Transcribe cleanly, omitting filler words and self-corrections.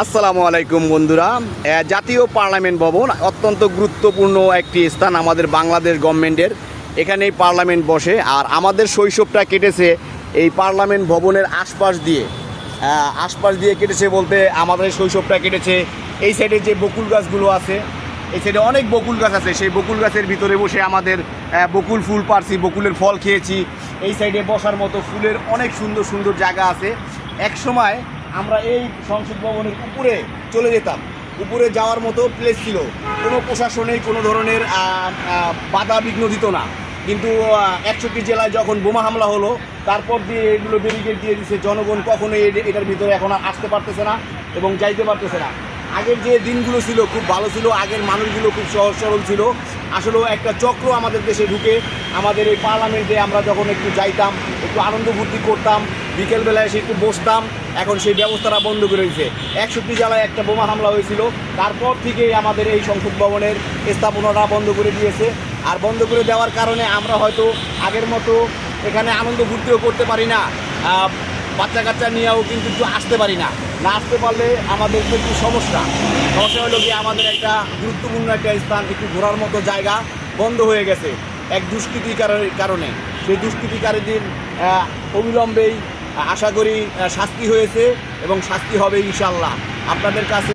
আসসালামু আলাইকুম বন্ধুরা। জাতীয় পার্লামেন্ট ভবন অত্যন্ত গুরুত্বপূর্ণ একটি স্থান আমাদের বাংলাদেশ গভর্নমেন্টের। এখানেই পার্লামেন্ট বসে, আর আমাদের শৈশবটা কেটেছে এই পার্লামেন্ট ভবনের আশপাশ দিয়ে কেটেছে বলতে আমাদের শৈশবটা কেটেছে এই সাইডে যে বকুল গাছগুলো আছে, এই সাইডে অনেক বকুল গাছ আছে, সেই বকুল গাছের ভিতরে বসে আমাদের বকুল ফুল পারছি, বকুলের ফল খেয়েছি। এই সাইডে বসার মতো ফুলের অনেক সুন্দর সুন্দর জায়গা আছে। এক সময় আমরা এই সংসদ ভবনের উপরে চলে যেতাম, উপরে যাওয়ার মতো প্লেস ছিল, কোনো প্রশাসনেই কোনো ধরনের বাধা বিঘ্ন দিত না। কিন্তু 61 জেলায় যখন বোমা হামলা হলো, তারপর দিয়ে এগুলো ব্যারিকেড দিয়ে দিচ্ছে, জনগণ কখনোই এটার ভিতরে এখন আসতে পারতেছে না এবং যাইতে পারতেছে না। আগের যে দিনগুলো ছিল খুব ভালো ছিল, আগের মানুষগুলো খুব সহজ সরল ছিল। আসলে একটা চক্র আমাদের দেশে ঢুকে আমাদের এই পার্লামেন্টে আমরা যখন একটু যাইতাম, একটু আনন্দ ফুর্তি করতাম, বিকেলবেলায় এসে একটু বসতাম, এখন সেই ব্যবস্থাটা বন্ধ করে দিয়েছে। 61 জেলায় একটা বোমা হামলা হয়েছিল, তারপর থেকেই আমাদের এই সংসদ ভবনের স্থাপনাটা বন্ধ করে দিয়েছে। আর বন্ধ করে দেওয়ার কারণে আমরা হয়তো আগের মতো এখানে আনন্দ ফুর্তিও করতে পারি না, বাচ্চা কাচ্চা নিয়েও কিন্তু একটু আসতে পারি না। না আসতে পারলে আমাদের একটু সমস্যা হলো কি, আমাদের একটা গুরুত্বপূর্ণ একটা স্থান, একটু ঘোরার মতো জায়গা বন্ধ হয়ে গেছে এক দুষ্কৃতিকারের কারণে। সেই দুষ্কৃতিকারীদের অবিলম্বেই আশা করি শাস্তি হয়েছে এবং শাস্তি হবে ইনশাল্লাহ। আপনাদের কাছে